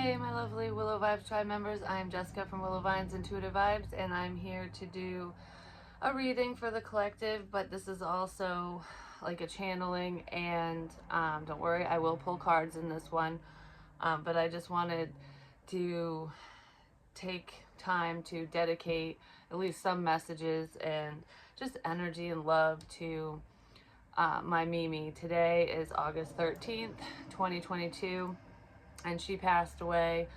Hey, my lovely Willow Vibes Tribe members. I'm Jessica from Willow Vines Intuitive Vibes, and I'm here to do a reading for the collective, but this is also like a channeling, and don't worry, I will pull cards in this one, but I just wanted to take time to dedicate at least some messages and just energy and love to my Mimi. Today is August 13th, 2022, and she passed away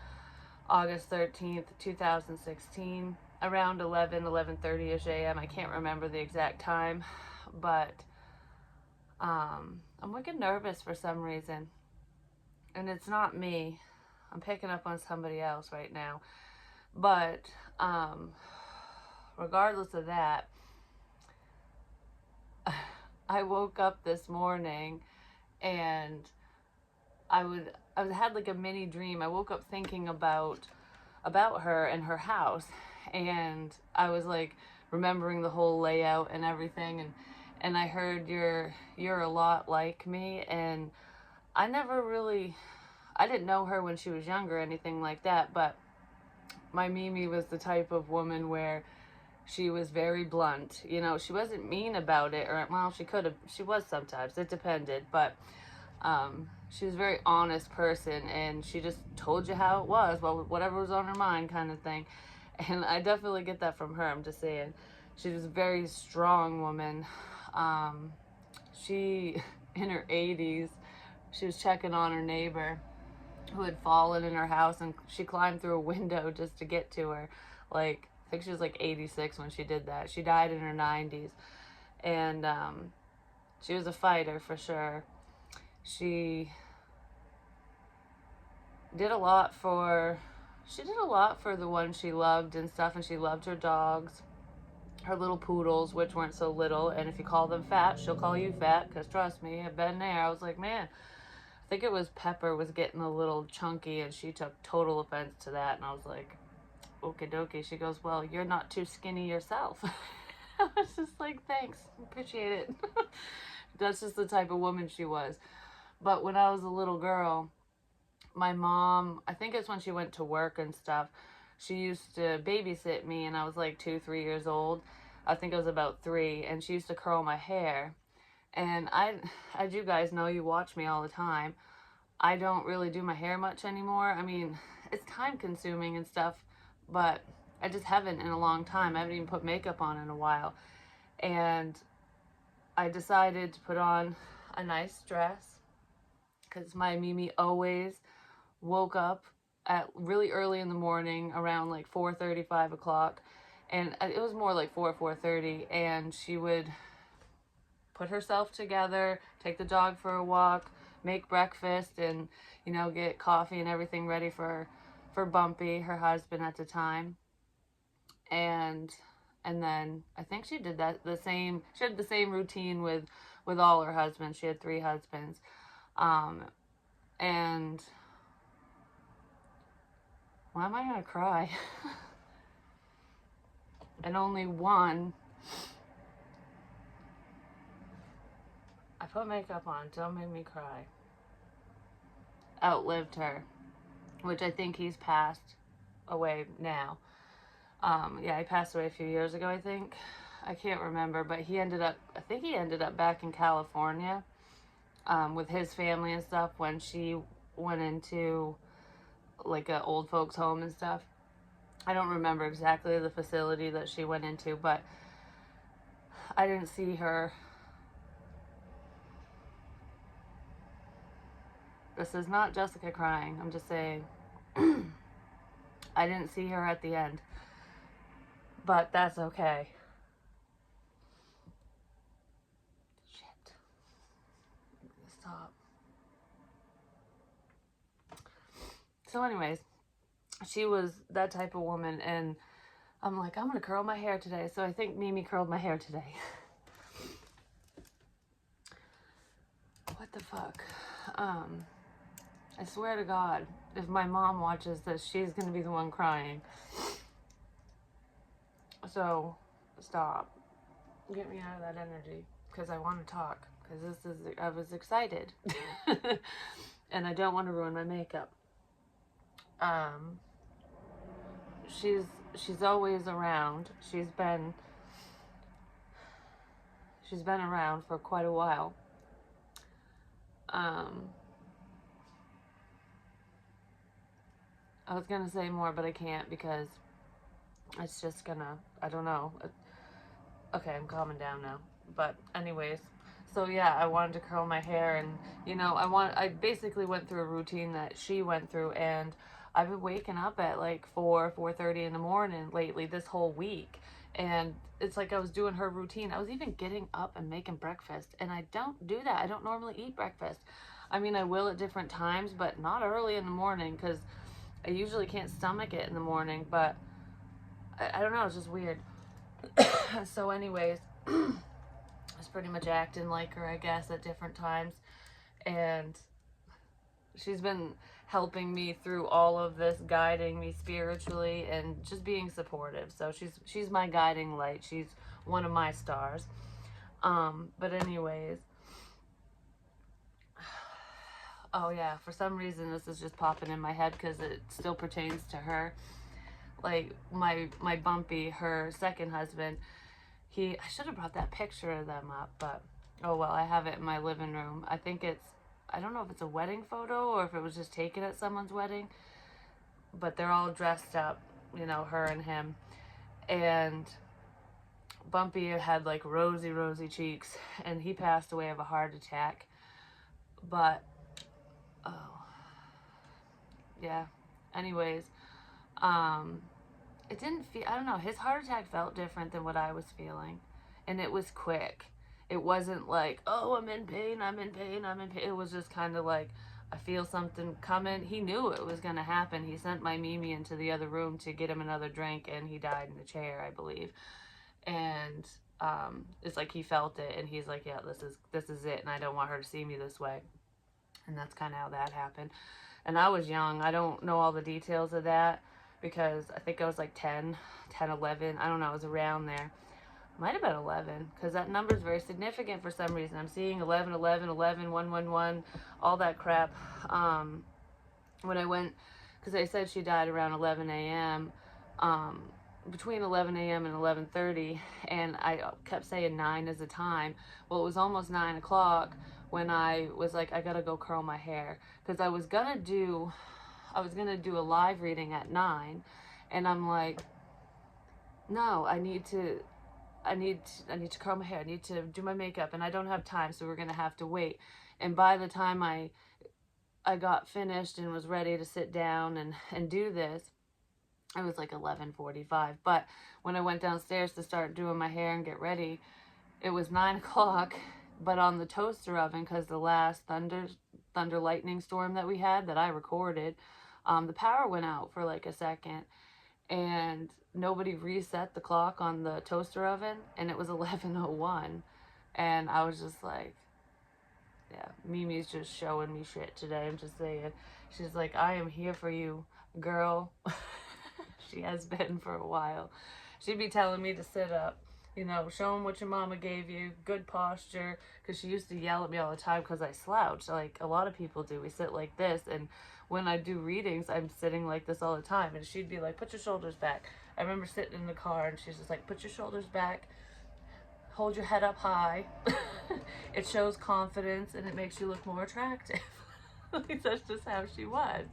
August 13th, 2016, around 11:30ish a.m. I can't remember the exact time, but I'm wicked nervous for some reason. And it's not me. I'm picking up on somebody else right now. But regardless of that, I woke up this morning and I had like a mini dream. I woke up thinking about her and her house, and I was like remembering the whole layout and everything, and I heard you're a lot like me, and I didn't know her when she was younger or anything like that, but my Mimi was the type of woman where she was very blunt. You know, she wasn't mean about it, or well, she was sometimes, it depended, but she was a very honest person, and she just told you how it was, well, whatever was on her mind, kind of thing. And I definitely get that from her. I'm just saying, she was a very strong woman. She, in her 80s, she was checking on her neighbor who had fallen in her house, and she climbed through a window just to get to her. Like, I think she was like 86 when she did that. She died in her 90s, and she was a fighter for sure. She did a lot for the one she loved and stuff, and she loved her dogs, her little poodles, which weren't so little, and if you call them fat, she'll call you fat, because trust me, I've been there. I was like, man, I think it was Pepper was getting a little chunky, and she took total offense to that, and I was like, okie dokie. She goes, well, you're not too skinny yourself. I was just like, thanks, appreciate it. That's just the type of woman she was. But when I was a little girl, my mom, I think it's when she went to work and stuff, she used to babysit me, and I was like 2, 3 years old. I think I was about 3, and she used to curl my hair. And as you guys know, you watch me all the time, I don't really do my hair much anymore. I mean, it's time consuming and stuff, but I just haven't in a long time. I haven't even put makeup on in a while. And I decided to put on a nice dress, because my Mimi always woke up at really early in the morning, around like 4:30, 5 o'clock, and it was more like 4:30, and she would put herself together, take the dog for a walk, make breakfast, and get coffee and everything ready for Bumpy, her husband at the time. And then I think she did she had the same routine with all her husbands. She had 3 husbands. And why am I gonna cry? And only one, I put makeup on, don't make me cry, outlived her, which I think he's passed away now. Yeah, he passed away a few years ago, I think. I can't remember, but I think he ended up back in California with his family and stuff when she went into like an old folks home and stuff. I don't remember exactly the facility that she went into, but I didn't see her. This is not Jessica crying, I'm just saying. I didn't see her at the end, but that's okay. Shit. Stop. So anyways, she was that type of woman, and I'm like, I'm gonna curl my hair today. So I think Mimi curled my hair today. What the fuck? I swear to God, if my mom watches this, she's gonna be the one crying. So stop. Get me out of that energy, because I want to talk, because I was excited. And I don't want to ruin my makeup. Um, she's she's always around. She's been around for quite a while. Um, I was gonna say more, but I can't because it's just gonna. I don't know. Okay, I'm calming down now. But anyways, so yeah, I wanted to curl my hair, and I basically went through a routine that she went through, and I've been waking up at like 4:30 in the morning lately this whole week, and it's like I was doing her routine. I was even getting up and making breakfast, and I don't do that. I don't normally eat breakfast. I mean, I will at different times, but not early in the morning because I usually can't stomach it in the morning. But I don't know, it's just weird. So anyways, I was pretty much acting like her, I guess, at different times, and she's been helping me through all of this, guiding me spiritually and just being supportive. So she's my guiding light. She's one of my stars. But anyways, oh yeah, for some reason this is just popping in my head because it still pertains to her. Like my Bumpy, her second husband, I should have brought that picture of them up, but oh well, I have it in my living room. I don't know if it's a wedding photo or if it was just taken at someone's wedding, but they're all dressed up, her and him. And Bumpy had like rosy cheeks, and he passed away of a heart attack. But, oh, yeah. Anyways, it didn't feel, I don't know, his heart attack felt different than what I was feeling. And it was quick. It wasn't like, oh, I'm in pain, I'm in pain, I'm in pain. It was just kind of like, I feel something coming. He knew it was going to happen. He sent my Mimi into the other room to get him another drink, and he died in the chair, I believe. And it's like he felt it, and he's like, yeah, this is it, and I don't want her to see me this way. And that's kind of how that happened. And I was young. I don't know all the details of that because I think I was like 10, 11. I don't know. I was around there. Might have been 11 because that number is very significant for some reason. I'm seeing 11, 11, 11, 1, 1, 1, all that crap. When I went, because they said she died around 11 a.m., between 11 a.m. and 11:30, and I kept saying 9 as a time. Well, it was almost 9 o'clock when I was like, I gotta go curl my hair because I was gonna do a live reading at 9, and I'm like, no, I need to curl my hair. I need to do my makeup, and I don't have time, so we're gonna have to wait. And by the time I got finished and was ready to sit down and do this, it was like 11:45. But when I went downstairs to start doing my hair and get ready, it was 9 o'clock. But on the toaster oven, because the last thunder lightning storm that we had that I recorded, the power went out for like a second, and nobody reset the clock on the toaster oven, and it was 11:01, and I was just like, yeah, Mimi's just showing me shit today. I'm just saying. She's like, I am here for you, girl. She has been for a while. She'd be telling me to sit up, show them what your mama gave you, good posture, because she used to yell at me all the time because I slouch, like a lot of people do. We sit like this, and when I do readings, I'm sitting like this all the time, and she'd be like, put your shoulders back. I remember sitting in the car, and she's just like, put your shoulders back, hold your head up high. It shows confidence, and it makes you look more attractive. That's just how she was.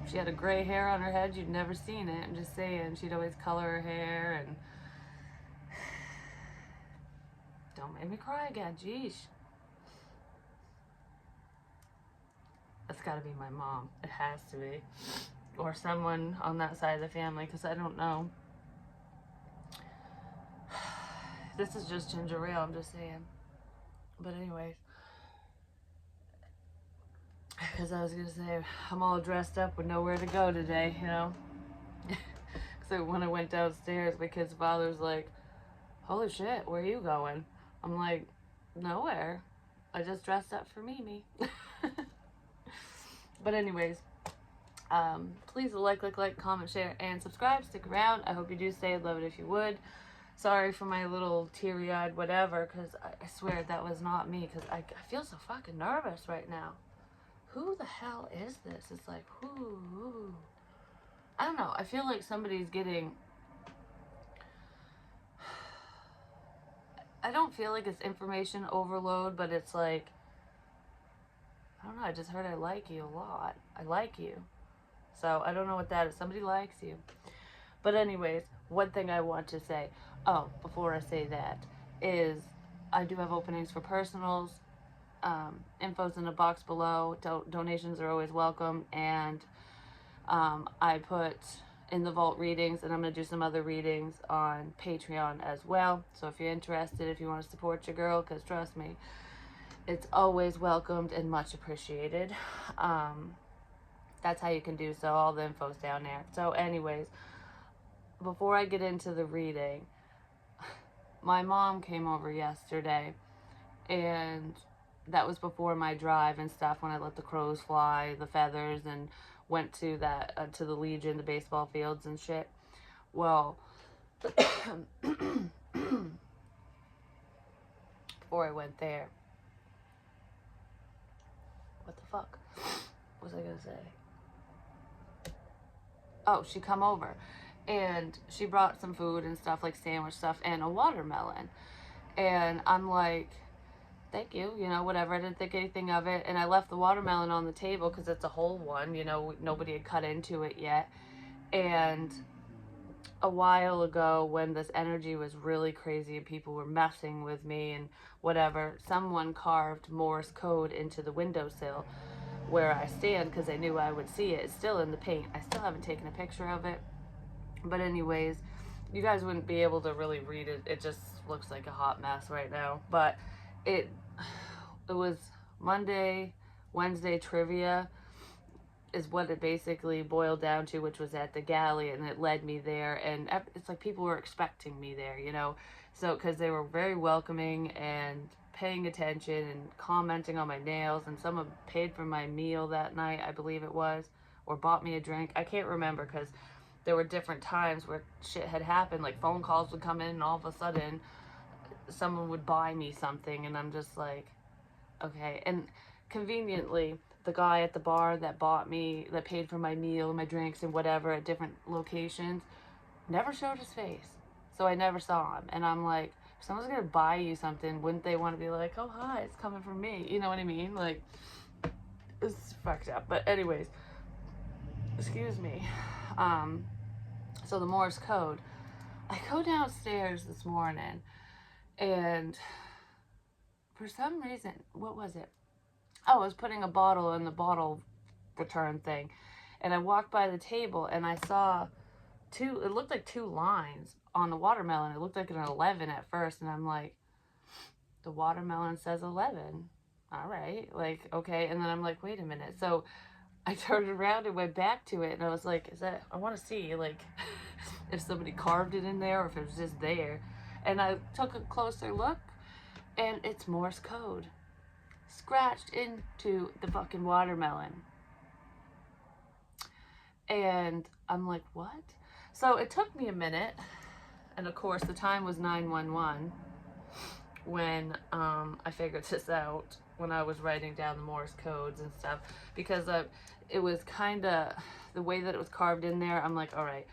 She had a gray hair on her head. You'd never seen it. I'm just saying. She'd always color her hair, and don't make me cry again. Jeez. That's got to be my mom. It has to be. Or someone on that side of the family, because I don't know. This is just ginger ale, I'm just saying. But anyways. Because I was going to say, I'm all dressed up with nowhere to go today, So when I went downstairs, my kid's father's like, holy shit, where are you going? I'm like, nowhere. I just dressed up for Mimi. But anyways, please like, comment, share, and subscribe. Stick around. I hope you do stay. I'd love it if you would. Sorry for my little teary-eyed whatever, because I swear that was not me, because I feel so fucking nervous right now. Who the hell is this? It's like, who? I don't know. I feel like somebody's getting... I don't feel like it's information overload, but it's like, I don't know. I just heard I like you a lot. I like you. So I don't know what that is. Somebody likes you. But anyways, one thing I want to say, before I say that, is I do have openings for personals. Info's in the box below. Donations are always welcome. And I put in the vault readings, and I'm going to do some other readings on Patreon as well. So if you're interested, if you want to support your girl, because trust me, it's always welcomed and much appreciated. That's how you can do so. All the info's down there. So anyways, before I get into the reading, my mom came over yesterday, and that was before my drive and stuff, when I let the crows fly, the feathers, and went to that to the Legion, the baseball fields and shit. Well, before I went there, what the fuck was I gonna say? Oh, she come over, and she brought some food and stuff, like sandwich stuff, and a watermelon. And I'm like, thank you, whatever. I didn't think anything of it. And I left the watermelon on the table because it's a whole one, nobody had cut into it yet. And a while ago, when this energy was really crazy and people were messing with me and whatever, someone carved Morse code into the windowsill where I stand because I knew I would see it. It's still in the paint. I still haven't taken a picture of it. But anyways, you guys wouldn't be able to really read it. It just looks like a hot mess right now. But it was Monday, Wednesday trivia is what it basically boiled down to, which was at the galley, and it led me there. And it's like people were expecting me there, so because they were very welcoming and paying attention and commenting on my nails, and someone paid for my meal that night, I believe it was, or bought me a drink. I can't remember, because there were different times where shit had happened, like phone calls would come in and all of a sudden someone would buy me something, and I'm just like, okay. And conveniently, the guy at the bar that paid for my meal, my drinks and whatever at different locations, never showed his face. So I never saw him. And I'm like, if someone's gonna buy you something, wouldn't they want to be like, oh hi, it's coming from me? You know what I mean? Like, it's fucked up. But anyways, excuse me. So the Morse code. I go downstairs this morning, and for some reason, what was it? Oh, I was putting a bottle in the bottle return thing. And I walked by the table, and I saw it looked like two lines on the watermelon. It looked like an 11 at first. And I'm like, the watermelon says 11. All right. Like, okay. And then I'm like, wait a minute. So I turned around and went back to it. And I was like, I want to see, like, if somebody carved it in there or if it was just there. And I took a closer look, and it's Morse code scratched into the fucking watermelon. And I'm like, what? So it took me a minute, and of course the time was 911 when I figured this out, when I was writing down the Morse codes and stuff, because it was kind of the way that it was carved in there. I'm like, all right,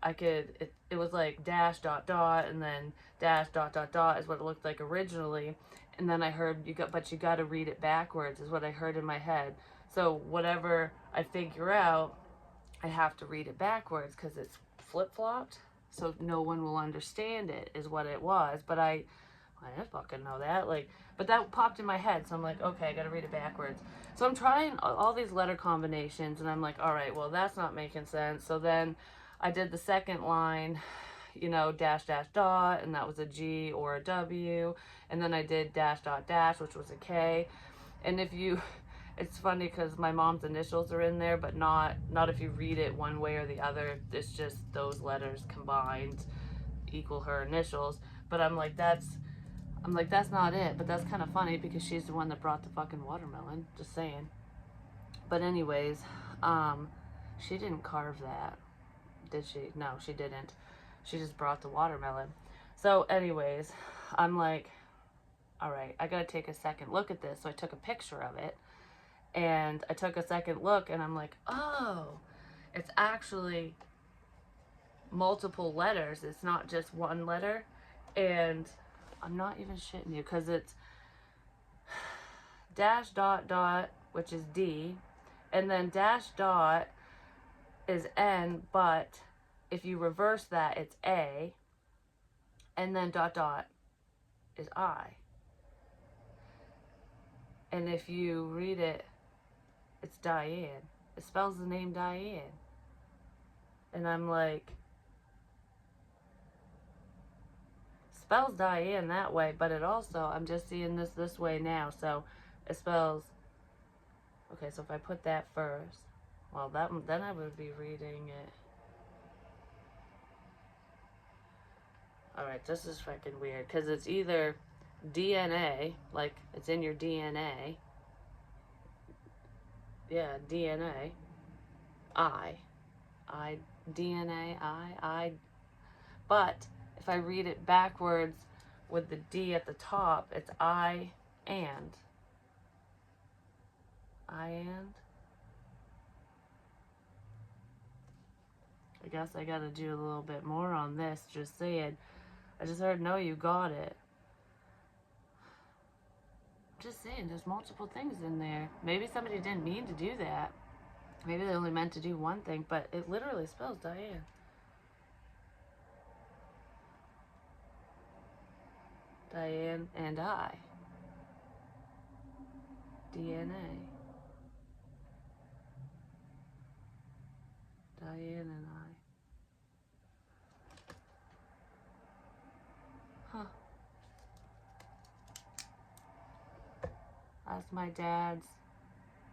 it was like dash dot dot, and then dash dot dot dot is what it looked like originally. And then I heard you got to read it backwards, is what I heard in my head. So whatever I figure out, I have to read it backwards because it's flip-flopped, so no one will understand it, is what it was. But I didn't fucking know that. Like, but that popped in my head, so I'm like, okay, I gotta read it backwards. So I'm trying all these letter combinations, and I'm like, all right, well, that's not making sense. So then I did the second line, dash dash dot, and that was a G or a W. And then I did dash dot dash, which was a K. And it's funny because my mom's initials are in there, but not if you read it one way or the other. It's just those letters combined equal her initials. But I'm like, that's not it. But that's kind of funny because she's the one that brought the fucking watermelon. Just saying. But anyways, she didn't carve that, did she? No, she didn't. She just brought the watermelon. So anyways, I'm like, all right, I gotta take a second look at this. So I took a picture of it, And I took a second look and I'm like, oh, it's actually multiple letters. It's not just one letter. And I'm not even shitting you, because it's dash dot dot, which is D, and then dash dot is N, but if you reverse that, it's A, and then dot dot is I. And if you read it, it's Diane. It spells the name Diane. And I'm like, spells Diane that way, but it also, I'm just seeing this way now, so it spells, okay, so if I put that first, well, then I would be reading it. Alright, this is fucking weird, because it's either DNA, like it's in your DNA. Yeah, DNA. DNA, But if I read it backwards with the D at the top, it's I and. I guess I gotta do a little bit more on this, just saying. I just heard, no, you got it. Just saying, there's multiple things in there. Maybe somebody didn't mean to do that. Maybe they only meant to do one thing, but it literally spells Diane. Diane and I. DNA. Diane and I. Huh. That's my dad's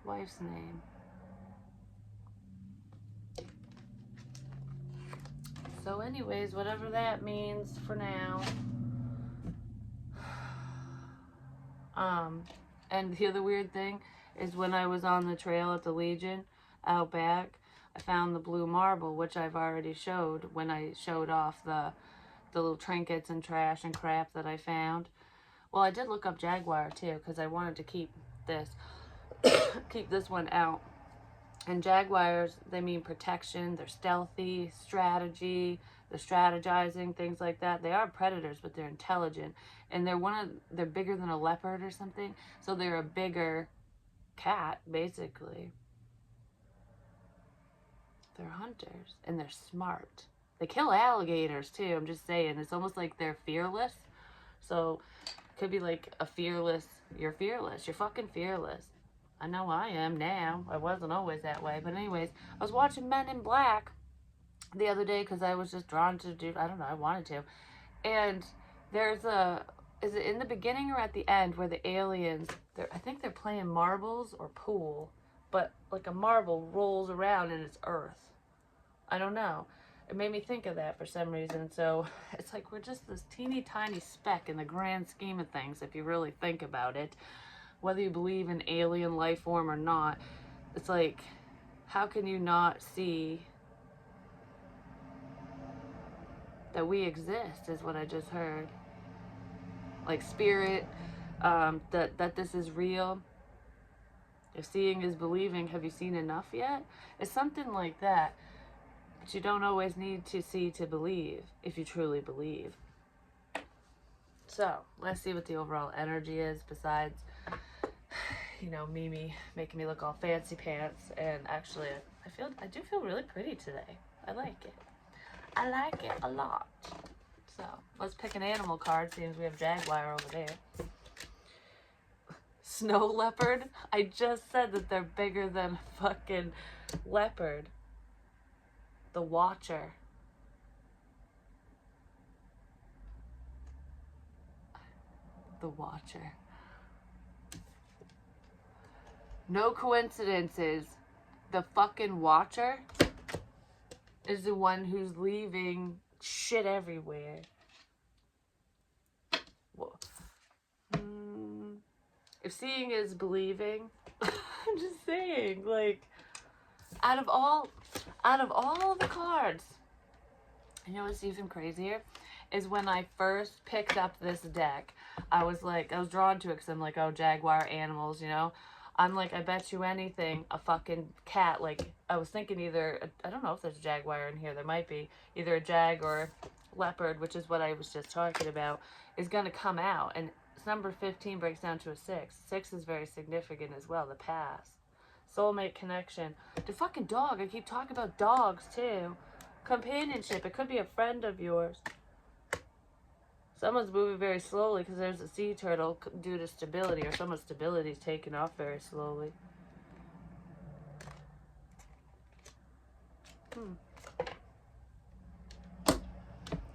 wife's name. So anyways, whatever that means for now. And the other weird thing is, when I was on the trail at the Legion out back, I found the blue marble, which I've already showed when I showed off the little trinkets and trash and crap that I found. Well, I did look up jaguar too, because I wanted to keep this keep this one out. And jaguars, they mean protection, they're stealthy, strategy, they're strategizing, things like that. They are predators, but they're intelligent. And they're bigger than a leopard or something. So they're a bigger cat, basically. They're hunters, and they're smart. They kill alligators too, I'm just saying. It's almost like they're fearless. So it could be like a fearless, you're fearless, you're fucking fearless. I know I am now. I wasn't always that way. But anyways, I was watching Men in Black the other day because I was just drawn to do, I don't know, I wanted to. And there's is it in the beginning or at the end where the aliens, I think they're playing marbles or pool, but like a marble rolls around and it's Earth. I don't know. It made me think of that for some reason. So it's like we're just this teeny tiny speck in the grand scheme of things, if you really think about it. Whether you believe in alien life form or not, it's like, how can you not see that we exist, is what I just heard. Like spirit, that this is real. If seeing is believing, have you seen enough yet? It's something like that. But you don't always need to see to believe, if you truly believe. So, let's see what the overall energy is, besides, you know, Mimi making me look all fancy pants. And actually, I do feel really pretty today. I like it. I like it a lot. So, let's pick an animal card, seeing as we have jaguar over there. Snow leopard? I just said that they're bigger than fucking leopard. The Watcher. The Watcher. No coincidences. The fucking Watcher is the one who's leaving shit everywhere. Whoa. If seeing is believing, I'm just saying, like, out of all the cards, you know what's even crazier? Is when I first picked up this deck, I was drawn to it because I'm like, oh, jaguar animals, you know. I'm like, I bet you anything, a fucking cat, like, I was thinking either, I don't know if there's a jaguar in here, there might be, either a jag or leopard, which is what I was just talking about, is going to come out. And number 15 breaks down to a 6. 6 is very significant as well, the past. Soulmate connection. The fucking dog, I keep talking about dogs too. Companionship, it could be a friend of yours. Someone's moving very slowly because there's a sea turtle due to stability, or someone's stability is taking off very slowly.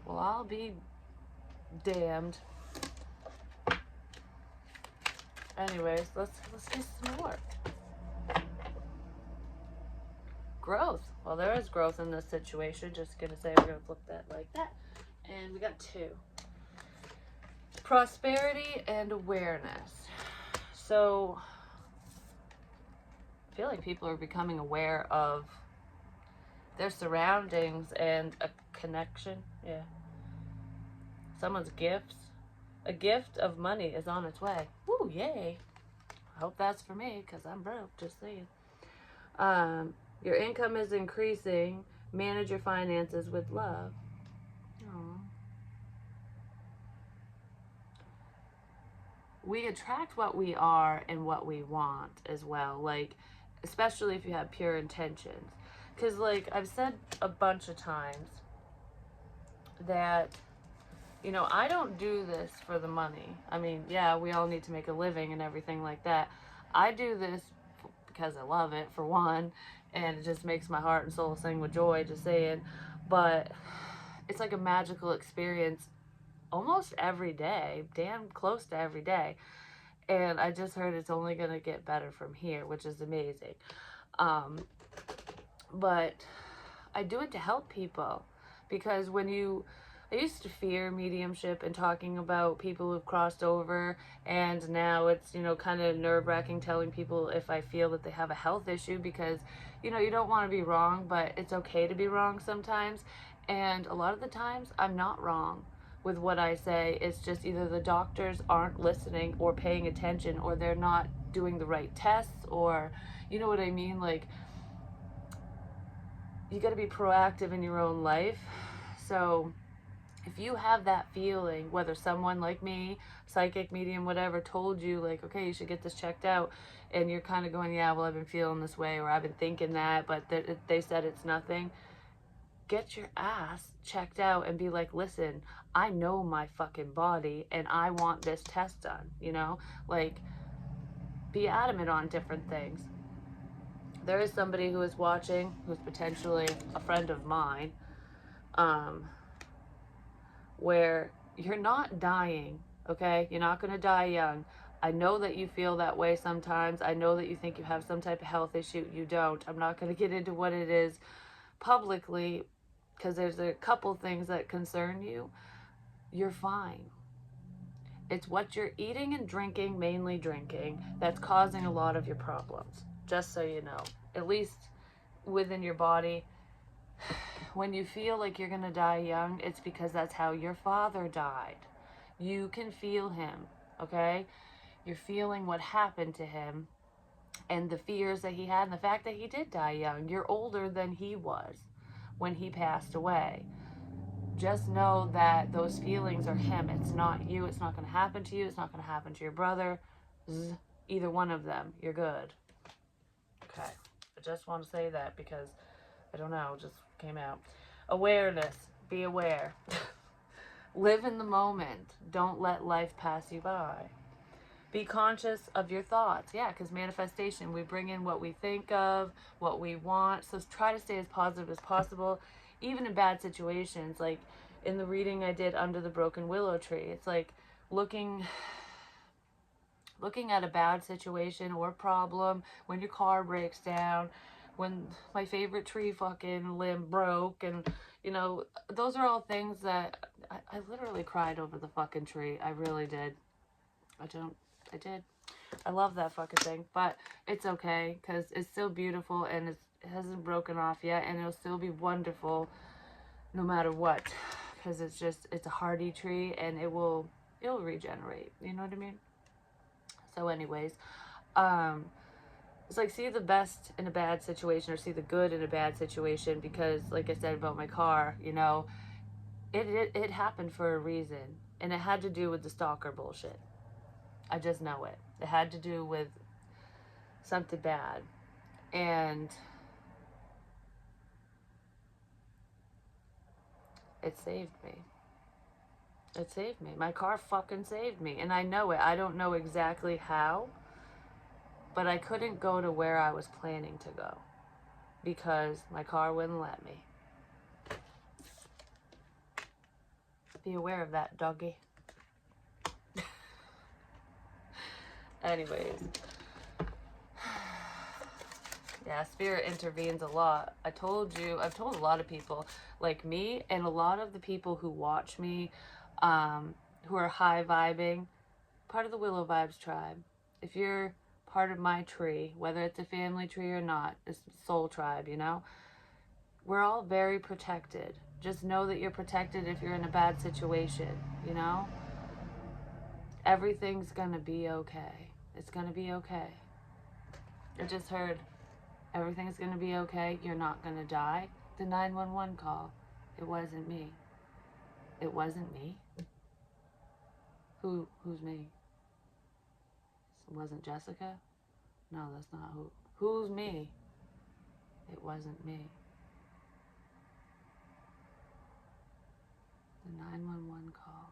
Well, I'll be damned. Anyways, let's do some more. Growth. Well, there is growth in this situation. Just gonna say we're gonna flip that like that. And we got 2. Prosperity and awareness. So I feel like people are becoming aware of their surroundings and a connection. Yeah. Someone's gifts. A gift of money is on its way. Woo, yay. I hope that's for me because I'm broke, just saying. Your income is increasing. Manage your finances with love. Aww. We attract what we are and what we want as well. Like, especially if you have pure intentions. Because, like, I've said a bunch of times that, you know, I don't do this for the money. I mean, yeah, we all need to make a living and everything like that. I do this because I love it, for one, and it just makes my heart and soul sing with joy, just saying. But it's like a magical experience almost every day, damn close to every day. And I just heard it's only going to get better from here, which is amazing. But I do it to help people, because I used to fear mediumship and talking about people who've crossed over, and now it's, you know, kind of nerve-wracking telling people if I feel that they have a health issue, because, you know, you don't want to be wrong, but it's okay to be wrong sometimes. And a lot of the times I'm not wrong with what I say. It's just either the doctors aren't listening or paying attention, or they're not doing the right tests, or, you know what I mean? Like, you got to be proactive in your own life. So if you have that feeling, whether someone like me, psychic, medium, whatever, told you, like, okay, you should get this checked out, and you're kind of going, yeah, well, I've been feeling this way, or I've been thinking that, but they said it's nothing, get your ass checked out and be like, listen, I know my fucking body, and I want this test done, you know? Like, be adamant on different things. There is somebody who is watching, who's potentially a friend of mine, where you're not dying, okay? You're not going to die young. I know that you feel that way sometimes. I know that you think you have some type of health issue. You don't. I'm not going to get into what it is publicly, because there's a couple things that concern you. You're fine. It's what you're eating and drinking, mainly drinking, that's causing a lot of your problems, just so you know. At least within your body. When you feel like you're going to die young, it's because that's how your father died. You can feel him, okay? You're feeling what happened to him and the fears that he had, and the fact that he did die young. You're older than he was when he passed away. Just know that those feelings are him. It's not you. It's not going to happen to you. It's not going to happen to your brother. Either one of them. You're good. Okay. I just want to say that because, I don't know, it just came out. Awareness. Be aware. Live in the moment. Don't let life pass you by. Be conscious of your thoughts. Yeah, because manifestation, we bring in what we think of, what we want. So try to stay as positive as possible, even in bad situations. Like in the reading I did under the broken willow tree, it's like looking at a bad situation or problem, when your car breaks down, when my favorite tree fucking limb broke, and, you know, those are all things that I literally cried over the fucking tree. I really did. I did. I love that fucking thing, but it's okay, because it's still beautiful, and it hasn't broken off yet, and it'll still be wonderful no matter what, because it's a hardy tree, and it'll regenerate, you know what I mean? So anyways, It's like, see the best in a bad situation or see the good in a bad situation, because like I said about my car, you know, it happened for a reason, and it had to do with the stalker bullshit. I just know it. It had to do with something bad. And it saved me. It saved me. My car fucking saved me. And I know it. I don't know exactly how, but I couldn't go to where I was planning to go because my car wouldn't let me. Be aware of that, doggy. Anyways. Yeah, spirit intervenes a lot. I've told a lot of people, like me, and a lot of the people who watch me, who are high vibing, part of the Willow Vibes tribe. If you're part of my tree, whether it's a family tree or not, it's soul tribe, you know? We're all very protected. Just know that you're protected if you're in a bad situation, you know? Everything's gonna be okay. It's gonna be okay. I just heard everything's gonna be okay. You're not gonna die. The 911 call. It wasn't me. It wasn't me. Who's me? It wasn't Jessica? No, that's not who. Who's me? It wasn't me. The 911 call.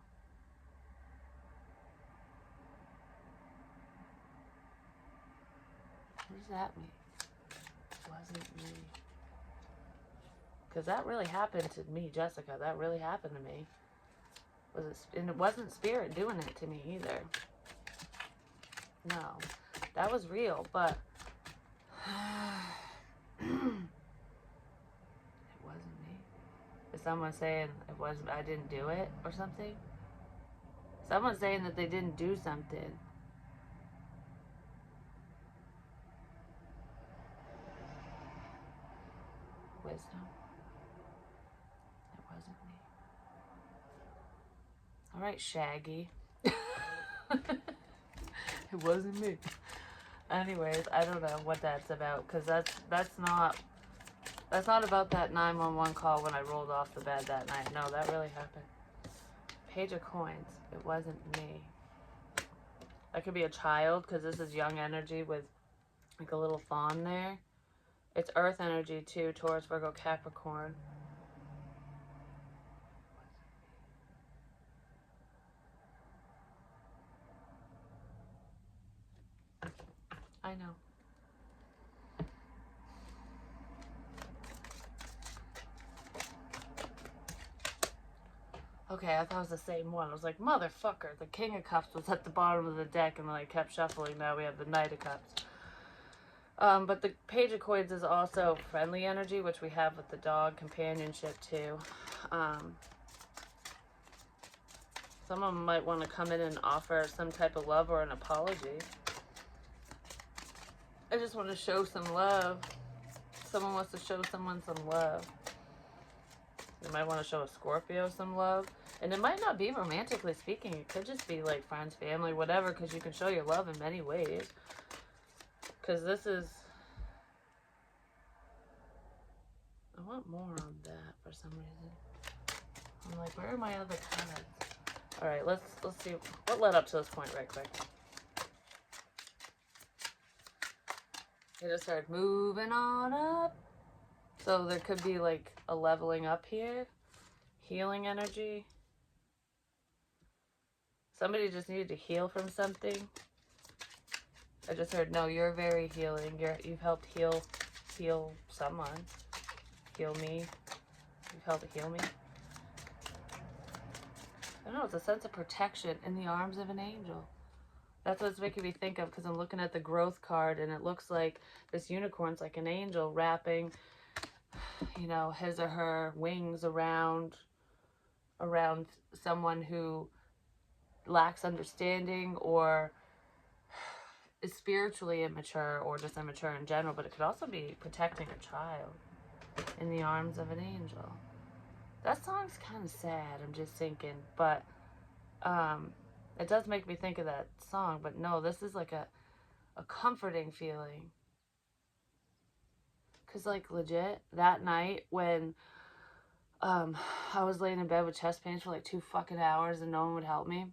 What does that mean? It wasn't me. Because that really happened to me, Jessica. That really happened to me. And it wasn't spirit doing it to me either. No, that was real, but it wasn't me. Is someone saying it wasn't? I didn't do it or something? Someone's saying that they didn't do something. Wisdom. It wasn't me. All right, Shaggy. It wasn't me. Anyways, I don't know what that's about, because that's not about that 911 call when I rolled off the bed that night. No, that really happened. Page of Coins. It wasn't me. That could be a child, because this is young energy with like a little fawn there. It's earth energy too. Taurus, Virgo, Capricorn. I know. Okay, I thought it was the same one. I was like, motherfucker, the King of Cups was at the bottom of the deck, and then I kept shuffling. Now we have the Knight of Cups. But the Page of Coins is also friendly energy, which we have with the dog, companionship too. Someone might want to come in and offer some type of love or an apology. I just want to show some love. Someone wants to show someone some love. You might want to show a Scorpio some love. And it might not be romantically speaking. It could just be like friends, family, whatever, because you can show your love in many ways. Because this is... I want more on that for some reason. I'm like, where are my other cards? Alright, let's see what led up to this point right quick. It just started moving on up. So there could be like a leveling up here. Healing energy. Somebody just needed to heal from something. I just heard, no, you're very healing. You've helped heal someone. Heal me. You've helped heal me. I don't know, it's a sense of protection in the arms of an angel. That's what it's making me think of, because I'm looking at the growth card, and it looks like this unicorn's like an angel wrapping, you know, his or her wings around someone who lacks understanding or is spiritually immature, or just immature in general. But it could also be protecting a child in the arms of an angel. That song's kind of sad, I'm just thinking, but it does make me think of that song. But no, this is like a comforting feeling. Because, like, legit, that night when I was laying in bed with chest pains for like 2 fucking hours and no one would help me,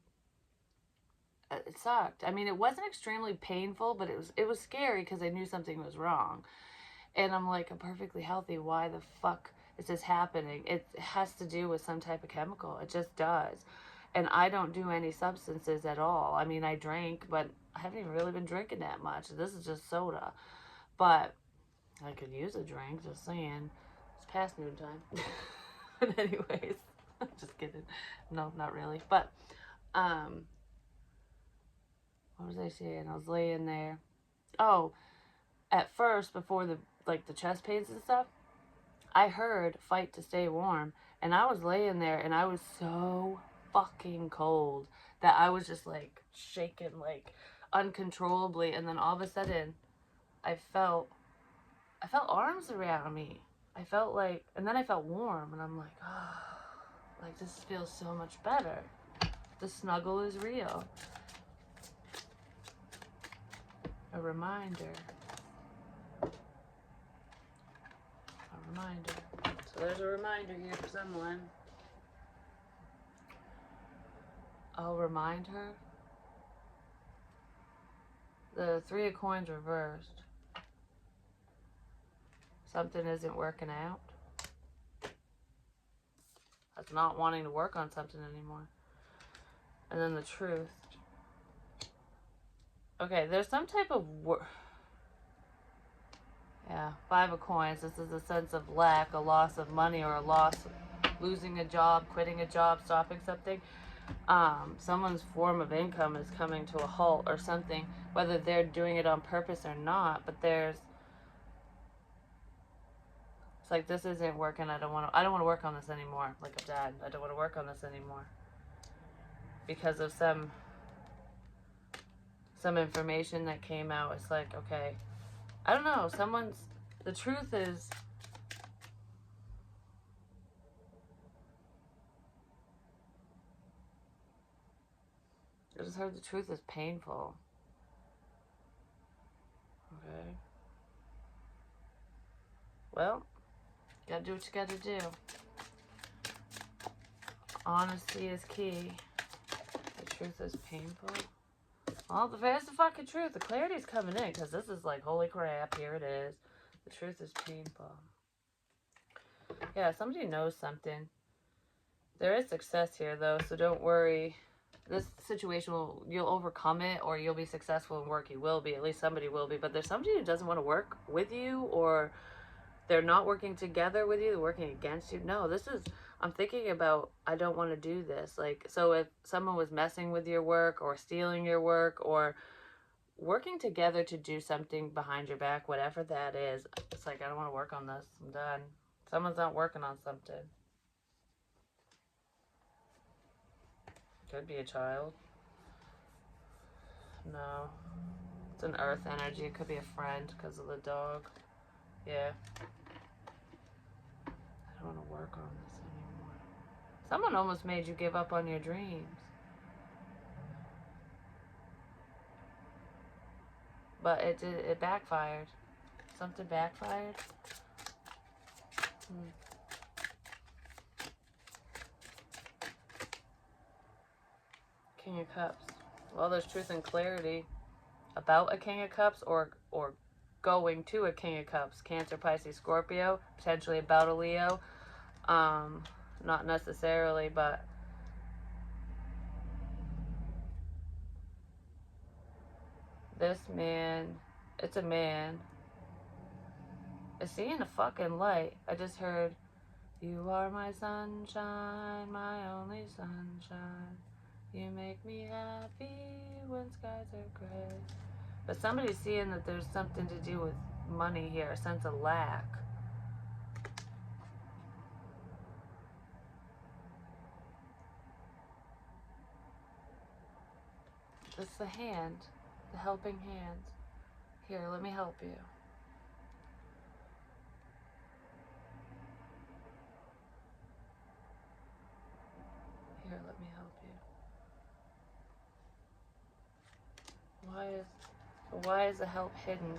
it sucked. I mean, it wasn't extremely painful, but it was scary because I knew something was wrong. And I'm like, I'm perfectly healthy. Why the fuck is this happening? It has to do with some type of chemical. It just does. And I don't do any substances at all. I mean, I drink, but I haven't even really been drinking that much. This is just soda. But I could use a drink, just saying. It's past noontime. But anyways, just kidding. No, not really. But, what was I saying? I was laying there. Oh, at first, before the chest pains and stuff, I heard "Fight to Stay Warm," and I was laying there, and I was so fucking cold that I was just like shaking like uncontrollably, and then all of a sudden, I felt arms around me. I felt like, and then I felt warm, and I'm like, oh, like this feels so much better. The snuggle is real. A reminder. A reminder. So there's a reminder here for someone. I'll remind her. The 3 of coins reversed. Something isn't working out. That's not wanting to work on something anymore. And then the truth. Okay, there's some type of work. Yeah, 5 of coins. This is a sense of lack, a loss of money, or a loss, losing a job, quitting a job, stopping something. Someone's form of income is coming to a halt or something, whether they're doing it on purpose or not. But it's like, this isn't working. I don't want to work on this anymore. Like I'm done. I don't want to work on this anymore because of some information that came out. It's like, okay, I don't know. The truth is, I just heard the truth is painful. Okay. Well, gotta do what you gotta do. Honesty is key. The truth is painful. Well, there's the fucking truth. The clarity is coming in because this is like, holy crap, here it is. The truth is painful. Yeah, somebody knows something. There is success here, though, so don't worry. This situation you'll overcome it, or you'll be successful in work. You will be. At least somebody will be. But there's somebody who doesn't want to work with you, or they're not working together with you. They're working against you. No, I'm thinking about, I don't want to do this. Like, so if someone was messing with your work or stealing your work or working together to do something behind your back, whatever that is, it's like, I don't want to work on this. I'm done. Someone's not working on something. Could be a child. No. It's an earth energy. It could be a friend because of the dog. Yeah. I don't want to work on this anymore. Someone almost made you give up on your dreams. But it backfired. Something backfired. King of Cups. Well, there's truth and clarity about a King of Cups, or going to a King of Cups. Cancer, Pisces, Scorpio. Potentially about a Leo. Not necessarily, but this man, it's a man, is seeing a fucking light. I just heard, you are my sunshine, my only sunshine. You make me happy when skies are gray. But somebody's seeing that there's something to do with money here, a sense of lack. It's the hand, the helping hand. Here, let me help you. Here, let me help you. Why is the help hidden?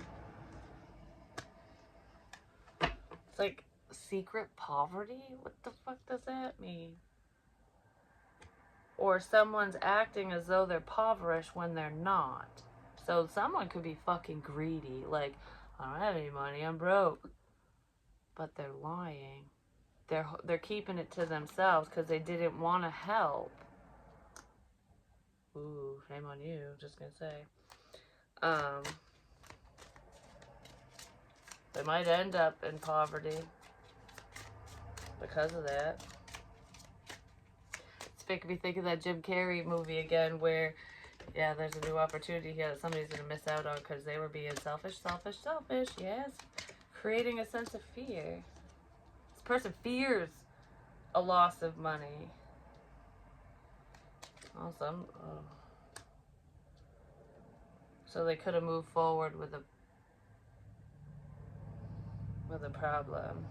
like secret poverty? What the fuck does that mean? Or someone's acting as though they're impoverished when they're not. So someone could be fucking greedy, like, I don't have any money, I'm broke. But they're lying. They're keeping it to themselves because they didn't want to help. Ooh, shame on you, just gonna say. They might end up in poverty because of that. It's making me think of that Jim Carrey movie again where, yeah, there's a new opportunity here that somebody's going to miss out on because they were being selfish, yes. Creating a sense of fear. This person fears a loss of money. Awesome. Oh. So they could have moved forward with a problem.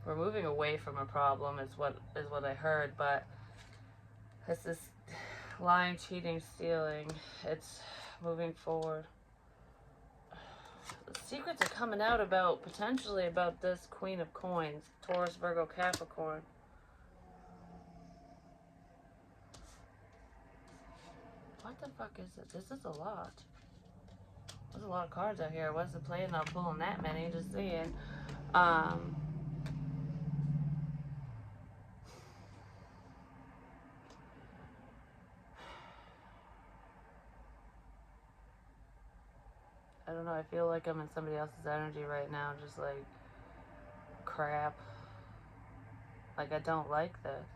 We're moving away from a problem is what I heard, but it's this lying, cheating, stealing. It's moving forward. The secrets are coming out potentially about this Queen of Coins, Taurus, Virgo, Capricorn. What the fuck is it? This is a lot. There's a lot of cards out here. I wasn't planning on pulling that many, just saying. I don't know. I feel like I'm in somebody else's energy right now, just like crap. Like I don't like this.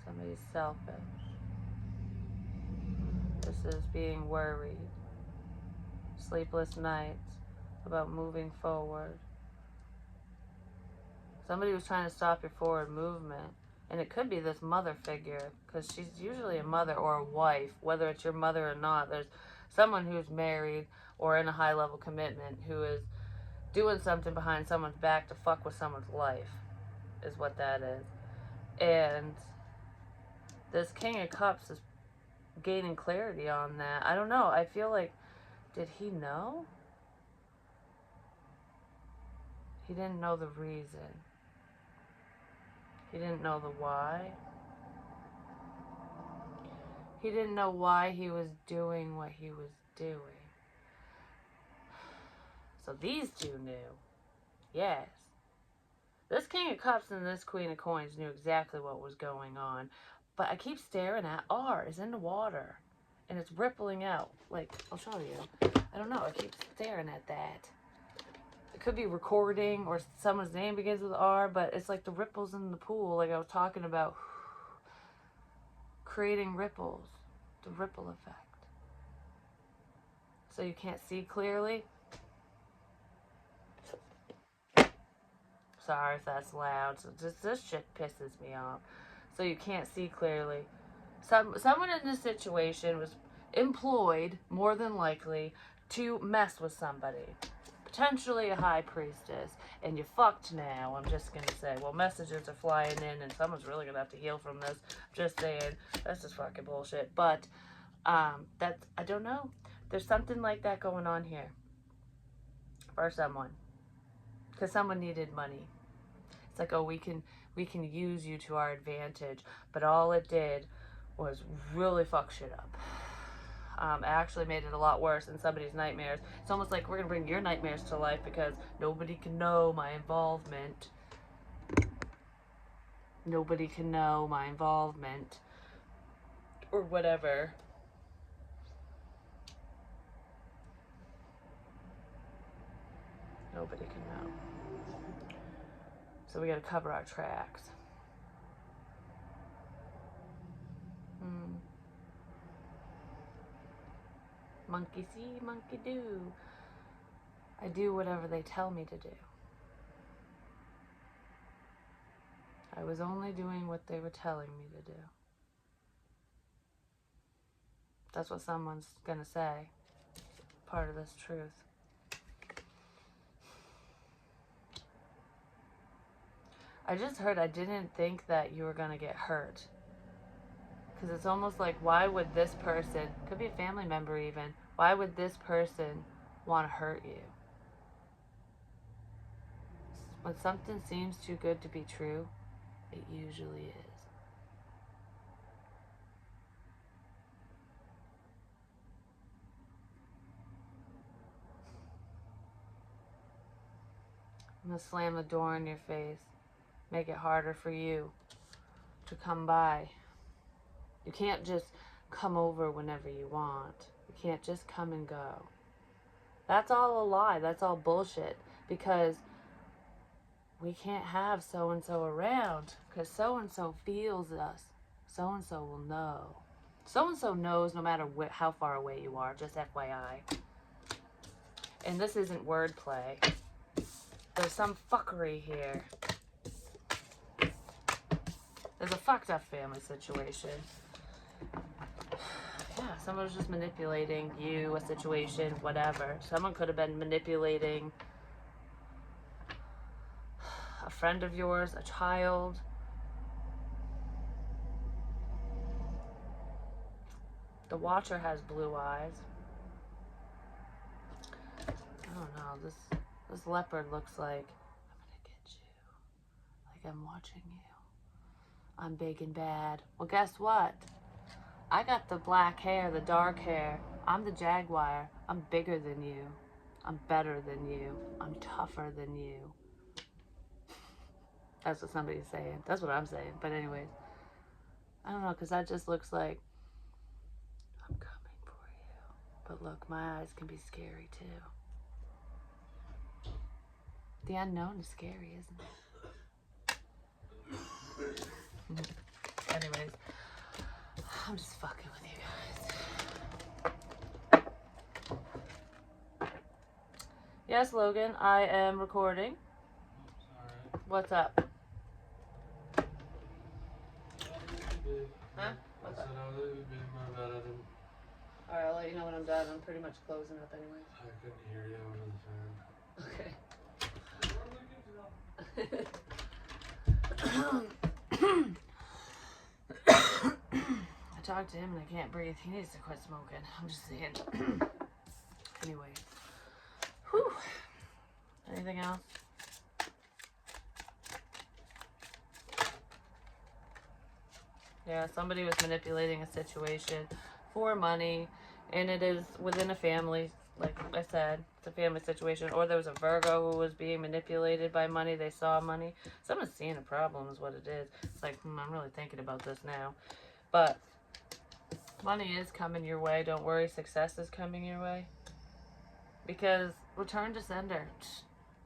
Somebody's selfish. This is being worried. Sleepless nights about moving forward. Somebody was trying to stop your forward movement. And it could be this mother figure, because she's usually a mother or a wife, whether it's your mother or not. There's someone who's married or in a high-level commitment who is doing something behind someone's back to fuck with someone's life, is what that is. And this King of Cups is gaining clarity on that. I don't know. I feel like, did he know? He didn't know the reason. He didn't know the why. He didn't know why he was doing what he was doing. So these two knew. Yes. This King of Cups and this Queen of Coins knew exactly what was going on. But I keep staring at R. It's in the water. And it's rippling out. Like, I'll show you. I don't know. I keep staring at that. It could be recording or someone's name begins with R, but it's like the ripples in the pool, like I was talking about. Creating ripples. The ripple effect. So you can't see clearly. Sorry if that's loud. So this shit pisses me off. So you can't see clearly. Someone in this situation was employed, more than likely, to mess with somebody. Potentially a high priestess. And you fucked now, I'm just going to say. Well, messages are flying in and someone's really going to have to heal from this. I'm just saying. That's just fucking bullshit. But, that's, I don't know. There's something like that going on here. For someone. Because someone needed money. It's like, oh, we can use you to our advantage. But all it did was really fuck shit up. Actually made it a lot worse in somebody's nightmares. It's almost like we're going to bring your nightmares to life because nobody can know my involvement. Nobody can know my involvement. Or whatever. Nobody can know. So we got to cover our tracks. Monkey see, monkey do. I do whatever they tell me to do. I was only doing what they were telling me to do. That's what someone's gonna say. Part of this truth. I just heard I didn't think that you were gonna get hurt. Because it's almost like, why would this person, could be a family member even, why would this person want to hurt you? When something seems too good to be true, it usually is. I'm gonna slam the door in your face, make it harder for you to come by. You can't just come over whenever you want. You can't just come and go. That's all a lie. That's all bullshit. Because we can't have so-and-so around. Because so-and-so feels us. So-and-so will know. So-and-so knows no matter how far away you are. Just FYI. And this isn't wordplay. There's some fuckery here. There's a fucked up family situation. Yeah, someone was just manipulating you, a situation, whatever. Someone could have been manipulating a friend of yours, a child. The watcher has blue eyes. I don't know. This leopard looks like I'm gonna get you. Like I'm watching you. I'm big and bad. Well, guess what? I got the black hair, the dark hair. I'm the jaguar. I'm bigger than you. I'm better than you. I'm tougher than you. That's what somebody's saying. That's what I'm saying. But anyways, I don't know, because that just looks like I'm coming for you. But look, my eyes can be scary too. The unknown is scary, isn't it? Anyways, I'm just fucking with you guys. Yes, Logan, I am recording. Sorry. What's up? Huh? I said I would be my bad. I didn't. Alright, I'll let you know when I'm done. I'm pretty much closing up anyways. I couldn't hear you over the phone. Okay. I talked to him and I can't breathe. He needs to quit smoking. I'm just saying. Anyway. Whew. Anything else? Yeah, somebody was manipulating a situation for money, and it is within a family. Like I said, it's a family situation. Or there was a Virgo who was being manipulated by money. They saw money. Someone's seeing a problem is what it is. It's like, I'm really thinking about this now. But money is coming your way. Don't worry, success is coming your way. Because return to sender.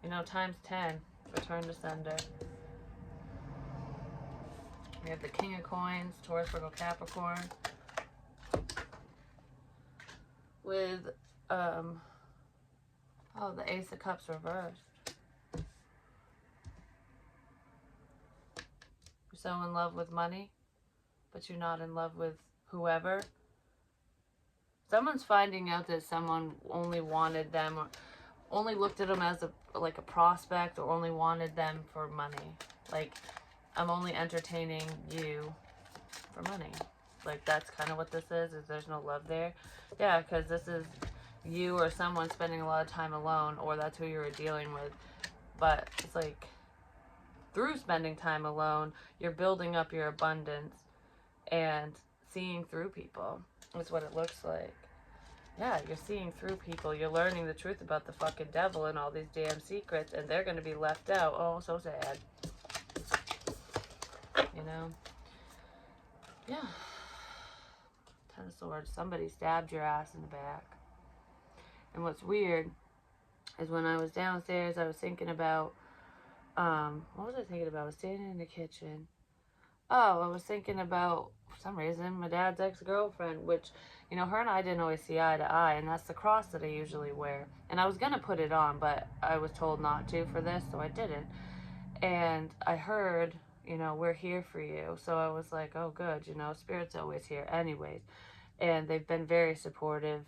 You know, times 10. Return to sender. We have the King of Coins, Taurus, Virgo, Capricorn. With, the Ace of Cups reversed. You're so in love with money, but you're not in love with whoever. Someone's finding out that someone only wanted them, or only looked at them as a prospect, or only wanted them for money. Like, I'm only entertaining you for money. Like, that's kind of what this is there's no love there. Yeah, because this is you or someone spending a lot of time alone, or that's who you're dealing with. But it's like, through spending time alone, you're building up your abundance and seeing through people is what it looks like. Yeah, you're seeing through people. You're learning the truth about the fucking devil and all these damn secrets, and they're going to be left out. Oh, so sad. You know? Yeah. Ten of Swords. Somebody stabbed your ass in the back. And what's weird is when I was downstairs, I was thinking about, what was I thinking about? I was standing in the kitchen. Oh, I was thinking about, for some reason, my dad's ex-girlfriend, which, you know, her and I didn't always see eye to eye, and that's the cross that I usually wear. And I was going to put it on, but I was told not to for this, so I didn't. And I heard, you know, we're here for you. So I was like, oh, good, you know, Spirit's always here anyways. And they've been very supportive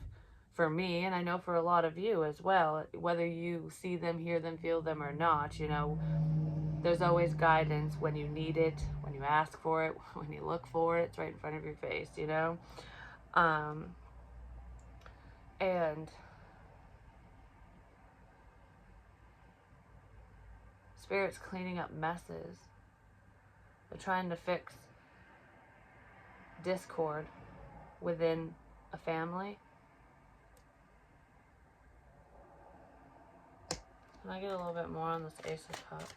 for me, and I know for a lot of you as well, whether you see them, hear them, feel them or not, you know, there's always guidance when you need it, when you ask for it, when you look for it. It's right in front of your face, you know? And Spirit's cleaning up messes. They're trying to fix discord within a family. Can I get a little bit more on this Ace of Cups?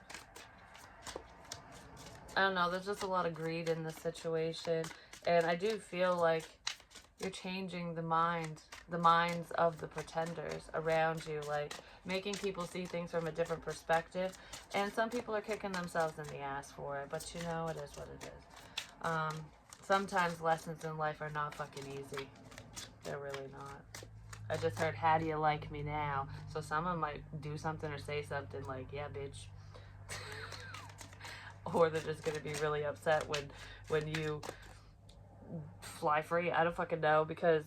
I don't know, there's just a lot of greed in this situation. And I do feel like you're changing the minds of the pretenders around you, like making people see things from a different perspective. And some people are kicking themselves in the ass for it, but you know, it is what it is. Sometimes lessons in life are not fucking easy. They're really not. I just heard, how do you like me now? So someone might do something or say something like, yeah, bitch. Or they're just gonna be really upset when you fly free. I don't fucking know, because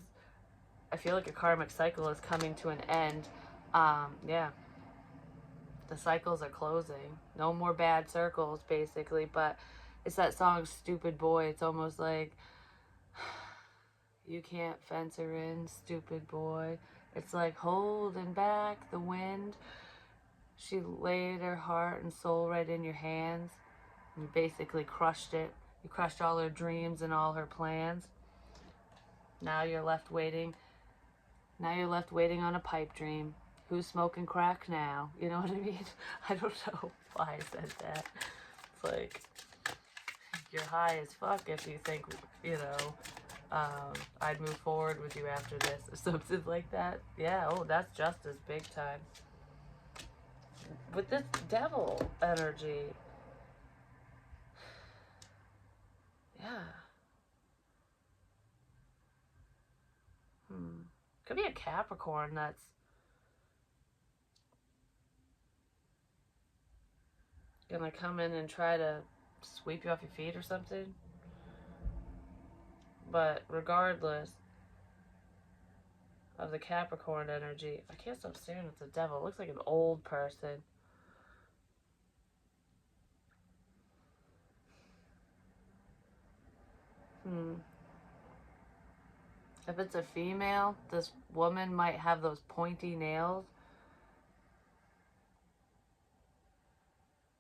I feel like a karmic cycle is coming to an end. Yeah. The cycles are closing. No more bad circles, basically. But it's that song, Stupid Boy. It's almost like, you can't fence her in, stupid boy. It's like holding back the wind. She laid her heart and soul right in your hands. You basically crushed it. You crushed all her dreams and all her plans. Now you're left waiting. Now you're left waiting on a pipe dream. Who's smoking crack now? You know what I mean? I don't know why I said that. It's like, you're high as fuck if you think, you know, I'd move forward with you after this or something like that. Yeah, oh, that's justice big time. With this devil energy. Yeah. Could be a Capricorn that's gonna come in and try to sweep you off your feet or something. But regardless of the Capricorn energy, I can't stop staring at the devil. It looks like an old person. If it's a female, this woman might have those pointy nails.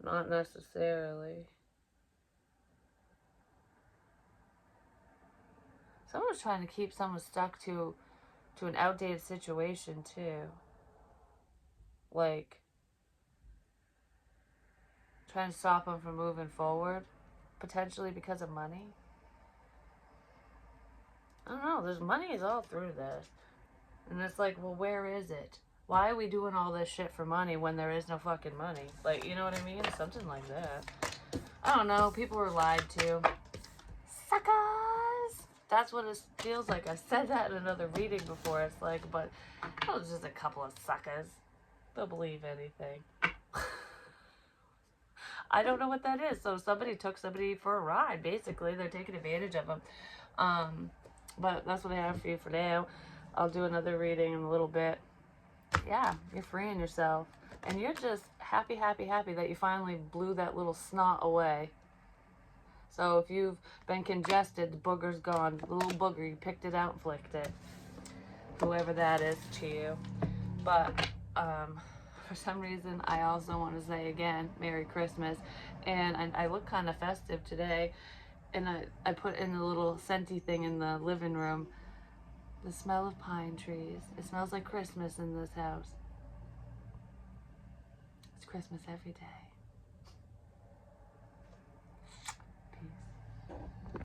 Not necessarily. Someone's trying to keep someone stuck to an outdated situation too. Like, trying to stop them from moving forward, potentially because of money. I don't know, there's money is all through this. And it's like, well, where is it? Why are we doing all this shit for money when there is no fucking money? Like, you know what I mean? Something like that. I don't know, people were lied to. Suckers! That's what it feels like. I said that in another reading before. It's like, but it was just a couple of suckers. They'll believe anything. I don't know what that is. So somebody took somebody for a ride, basically. They're taking advantage of them. But that's what I have for you for now. I'll do another reading in a little bit. Yeah, you're freeing yourself. And you're just happy, happy, happy that you finally blew that little snot away. So if you've been congested, the booger's gone. The little booger, you picked it out and flicked it. Whoever that is to you. But for some reason, I also want to say again, Merry Christmas. And I look kind of festive today. And I put in a little scenty thing in the living room. The smell of pine trees. It smells like Christmas in this house. It's Christmas every day.